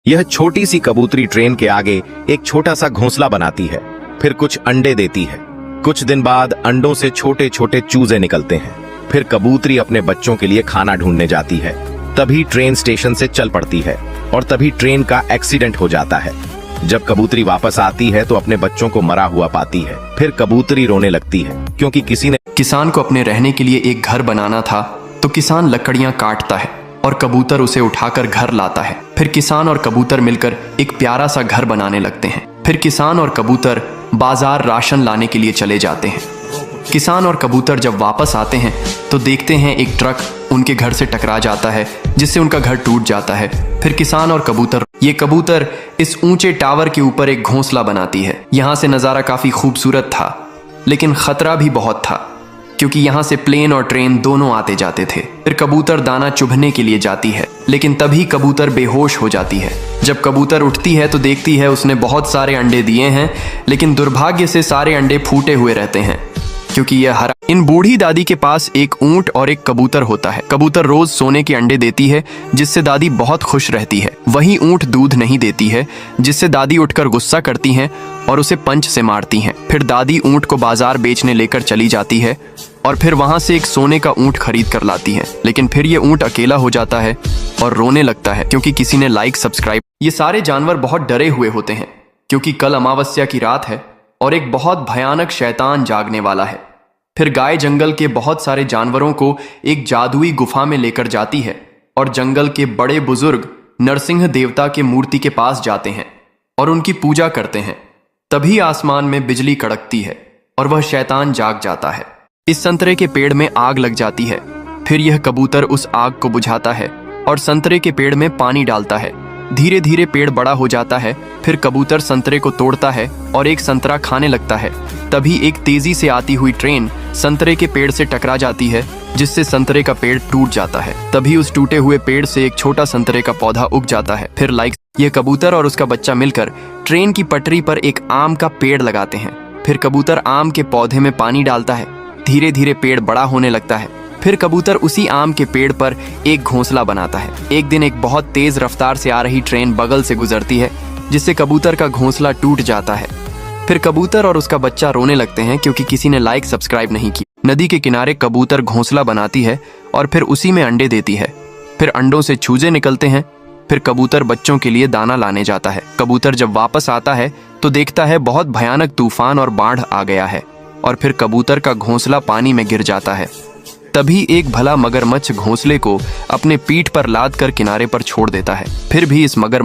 यह छोटी सी कबूतरी ट्रेन के आगे एक छोटा सा घोंसला बनाती है, फिर कुछ अंडे देती है। कुछ दिन बाद अंडों से छोटे छोटे चूजे निकलते हैं। फिर कबूतरी अपने बच्चों के लिए खाना ढूंढने जाती है। तभी ट्रेन स्टेशन से चल पड़ती है और तभी ट्रेन का एक्सीडेंट हो जाता है। जब कबूतरी वापस आती है तो अपने बच्चों को मरा हुआ पाती है। फिर कबूतरी रोने लगती है क्योंकि किसी ने किसान को अपने रहने के लिए एक घर बनाना था, तो किसान लकड़ियां काटता है और कबूतर उसे उठाकर घर लाता है। फिर किसान और कबूतर मिलकर एक प्यारा सा घर बनाने लगते हैं। फिर किसान और कबूतर बाजार राशन लाने के लिए चले जाते हैं। किसान और कबूतर जब वापस आते हैं तो देखते हैं एक ट्रक उनके घर से टकरा जाता है, जिससे उनका घर टूट जाता है। फिर किसान और कबूतर इस ऊंचे टावर के ऊपर एक घोंसला बनाती है। यहाँ से नज़ारा काफ़ी खूबसूरत था, लेकिन खतरा भी बहुत था क्योंकि यहाँ से प्लेन और ट्रेन दोनों आते जाते थे। फिर कबूतर दाना चुभने के लिए जाती है, लेकिन तभी कबूतर बेहोश हो जाती है। जब कबूतर उठती है तो देखती है उसने बहुत सारे अंडे दिए हैं, लेकिन दुर्भाग्य से सारे अंडे फूटे हुए रहते हैं क्योंकि यह हरा। इन बूढ़ी दादी के पास एक ऊंट और एक कबूतर होता है। कबूतर रोज सोने के अंडे देती है, जिससे दादी बहुत खुश रहती है। वहीं ऊंट दूध नहीं देती है, जिससे दादी उठकर गुस्सा करती हैं और उसे पंच से मारती हैं। फिर दादी ऊंट को बाजार बेचने लेकर चली जाती है और फिर वहां से एक सोने का ऊंट खरीद कर लाती है। लेकिन फिर ये ऊंट अकेला हो जाता है और रोने लगता है क्योंकि किसी ने लाइक सब्सक्राइब। ये सारे जानवर बहुत डरे हुए होते हैं क्योंकि कल अमावस्या की रात है और एक बहुत भयानक शैतान जागने वाला है। फिर गाय जंगल के बहुत सारे जानवरों को एक जादुई गुफा में लेकर जाती है और जंगल के बड़े बुजुर्ग नरसिंह देवता के मूर्ति के पास जाते हैं और उनकी पूजा करते हैं। तभी आसमान में बिजली कड़कती है और वह शैतान जाग जाता है। इस संतरे के पेड़ में आग लग जाती है। फिर यह कबूतर उस आग को बुझाता है और संतरे के पेड़ में पानी डालता है। धीरे धीरे पेड़ बड़ा हो जाता है। फिर कबूतर संतरे को तोड़ता है और एक संतरा खाने लगता है। तभी एक तेजी से आती हुई ट्रेन संतरे के पेड़ से टकरा जाती है, जिससे संतरे का पेड़ टूट जाता है। तभी उस टूटे हुए पेड़ से एक छोटा संतरे का पौधा उग जाता है। फिर ये कबूतर और उसका बच्चा मिलकर ट्रेन की पटरी पर एक आम का पेड़ लगाते हैं। फिर कबूतर आम के पौधे में पानी डालता है। धीरे धीरे पेड़ बड़ा होने लगता है। फिर कबूतर उसी आम के पेड़ पर एक घोंसला बनाता है। एक दिन एक बहुत तेज रफ्तार से आ रही ट्रेन बगल से गुजरती है, जिससे कबूतर का घोंसला टूट जाता है। फिर कबूतर और उसका बच्चा रोने लगते हैं क्योंकि किसी ने लाइक सब्सक्राइब नहीं की। नदी के किनारे कबूतर घोंसला बनाती है और फिर उसी में अंडे देती है। फिर अंडों से चूजे निकलते हैं। फिर कबूतर बच्चों के लिए दाना लाने जाता है। कबूतर जब वापस आता है तो देखता है बहुत भयानक तूफान और बाढ़ आ गया है और फिर कबूतर का घोंसला पानी में गिर जाता है। तभी एक भला मगरमच्छ घोंसले को अपने पीठ पर लाद कर किनारे पर छोड़ देता है। फिर भी इस मगर